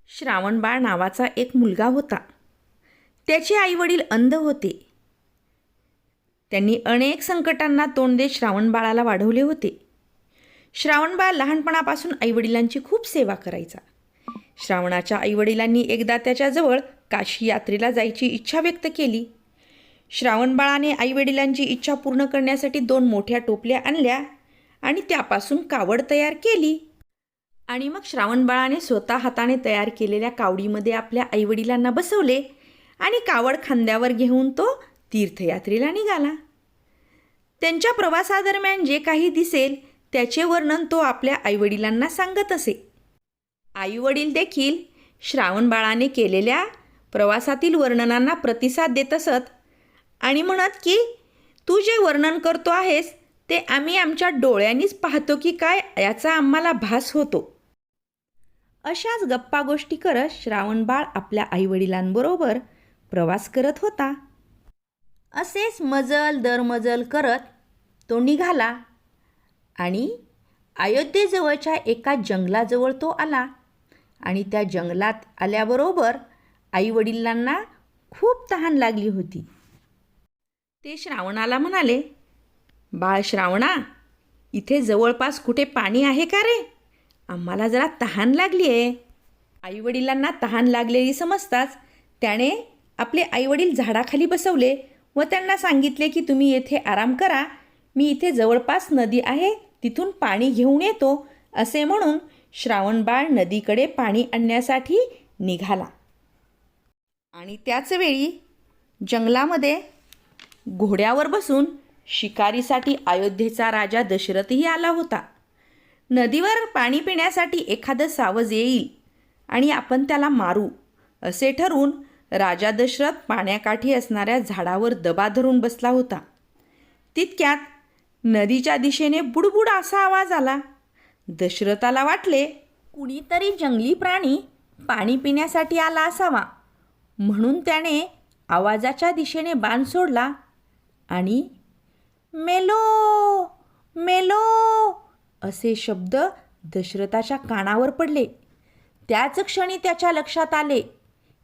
श्रावणबाळ नावाचा एक मुलगा होता. त्याचे आईवडील अंध होते. त्यांनी अनेक संकटांना तोंड देत श्रावणबाळाला वाढवले होते. श्रावणबाळ लहानपणापासून आईवडिलांची खूप सेवा करायचा. श्रावणाच्या आईवडिलांनी एकदा त्याच्याजवळ काशी यात्रेला जायची इच्छा व्यक्त केली. श्रावणबाळाने आईवडिलांची इच्छा पूर्ण करण्यासाठी 2 मोठ्या टोपल्या आणल्या आणि त्यापासून कावड तयार केली. आणि मग श्रावणबाळाने स्वतः हाताने तयार केलेल्या कावडीमध्ये आपल्या आईवडिलांना बसवले आणि कावड खांद्यावर घेऊन तो तीर्थयात्रेला निघाला. त्यांच्या प्रवासादरम्यान जे काही दिसेल त्याचे वर्णन तो आपल्या आईवडिलांना सांगत असे. आईवडील देखील श्रावणबाळाने केलेल्या प्रवासातील वर्णनांना प्रतिसाद देत असत आणि म्हणत की तू जे वर्णन करतो आहेस ते आम्ही आमच्या डोळ्यांनीच पाहतो की काय याचा आम्हाला भास होतो. अशाच गप्पा गोष्टी करत श्रावणबाळ आपल्या आईवडिलांबरोबर प्रवास करत होता. असेच मजल दरमजल करत तो निघाला आणि अयोध्येजवळच्या एका जंगलाजवळ तो आला. आणि त्या जंगलात आल्याबरोबर आईवडिलांना खूप तहान लागली होती. ते श्रावणाला म्हणाले, बाळ श्रावणा, इथे जवळपास कुठे पाणी आहे का रे? आम्हाला जरा तहान लागली आहे. आईवडिलांना तहान लागलेली समजताच त्याने आपले आईवडील झाडाखाली बसवले व त्यांना सांगितले की तुम्ही येथे आराम करा, मी इथे जवळपास नदी आहे तिथून पाणी घेऊन येतो. असे म्हणून श्रावणबाळ नदीकडे पाणी आणण्यासाठी निघाला. आणि त्याच वेळी जंगलामध्ये घोड्यावर बसून शिकारीसाठी अयोध्येचा राजा दशरथही आला होता. नदीवर पाणी पिण्यासाठी एखादं सावज येईल आणि आपण त्याला मारू असे ठरवून राजा दशरथ पाण्याकाठी असणाऱ्या झाडावर दबा धरून बसला होता. तितक्यात नदीच्या दिशेने बुडबुड असा आवाज आला. दशरथाला वाटले कुणीतरी जंगली प्राणी पाणी पिण्यासाठी आला असावा, म्हणून त्याने आवाजाच्या दिशेने बाण सोडला आणि मेलो मेलो असे शब्द दशरथाच्या कानावर पडले. त्याच क्षणी त्याच्या लक्षात आले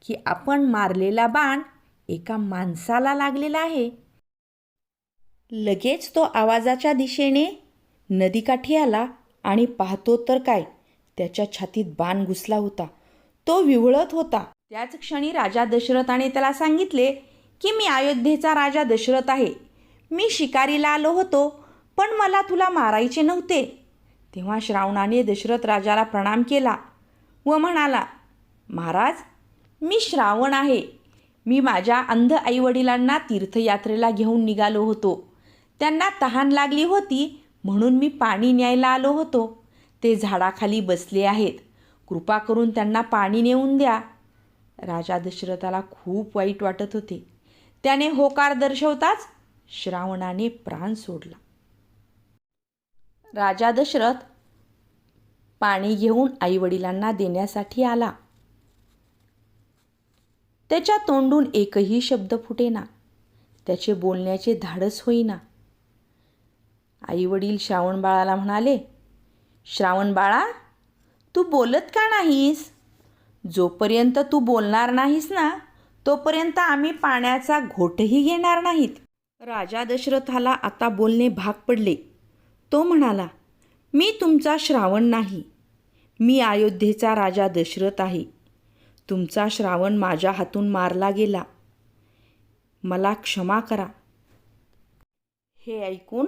की आपण मारलेला बाण एका माणसाला लागलेला आहे. लगेच तो आवाजाच्या दिशेने नदीकाठी आला आणि पाहतो तर काय, त्याच्या छातीत बाण घुसला होता. तो विव्हळत होता. त्याच क्षणी राजा दशरथाने त्याला सांगितले की मी अयोध्येचा राजा दशरथ आहे. मी शिकारीला आलो होतो, पण मला तुला मारायचे नव्हते. तेव्हा श्रावणाने दशरथ राजाला प्रणाम केला व म्हणाला, महाराज, मी श्रावण आहे. मी माझ्या अंध आईवडिलांना तीर्थयात्रेला घेऊन निघालो होतो. त्यांना तहान लागली होती म्हणून मी पाणी न्यायला आलो होतो. ते झाडाखाली बसले आहेत. कृपा करून त्यांना पाणी नेऊन द्या. राजा दशरथाला खूप वाईट वाटत होते. त्याने होकार दर्शवताच श्रावणाने प्राण सोडला. राजा दशरथ पाणी घेऊन आईवडिलांना देण्यासाठी आला. त्याच्या तोंडून एकही शब्द फुटेना. त्याचे बोलण्याचे धाडस होईना. आईवडील श्रावणबाळाला म्हणाले, श्रावणबाळा, तू बोलत का नाहीस? जोपर्यंत तू बोलणार नाहीस ना तोपर्यंत आम्ही पाण्याचा घोटही घेणार नाहीत. राजा दशरथाला आता बोलणे भाग पडले. तो म्हणाला, मी तुमचा श्रावण नाही. मी अयोध्येचा राजा दशरथ आहे. तुमचा श्रावण माझ्या हातून मारला गेला. मला क्षमा करा. हे ऐकून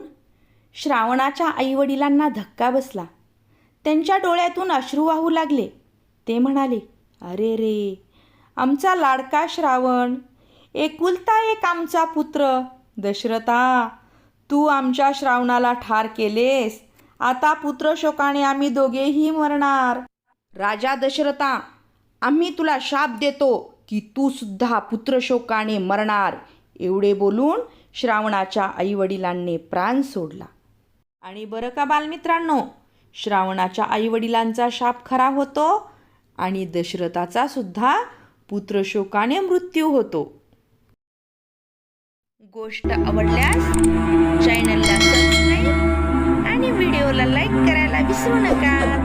श्रावणाच्या आईवडिलांना धक्का बसला. त्यांच्या डोळ्यातून अश्रू वाहू लागले. ते म्हणाले, अरे रे, आमचा लाडका श्रावण, एकुलता एक आमचा पुत्र. दशरथा, तू आमच्या श्रावणाला ठार केलेस. आता पुत्रशोकाने आम्ही दोघेही मरणार. राजा दशरथा, आम्ही तुला शाप देतो की तू सुद्धा पुत्रशोकाने मरणार. एवढे बोलून श्रावणाच्या आईवडिलांनी प्राण सोडला. आणि बरं का बालमित्रांनो, श्रावणाच्या आईवडिलांचा शाप खरा होतो आणि दशरथाचा सुद्धा पुत्रशोकाने मृत्यू होतो. गोष्ट आवडल्यास चॅनलला सबस्क्राईब आणि व्हिडिओला लाईक करायला विसरू नका.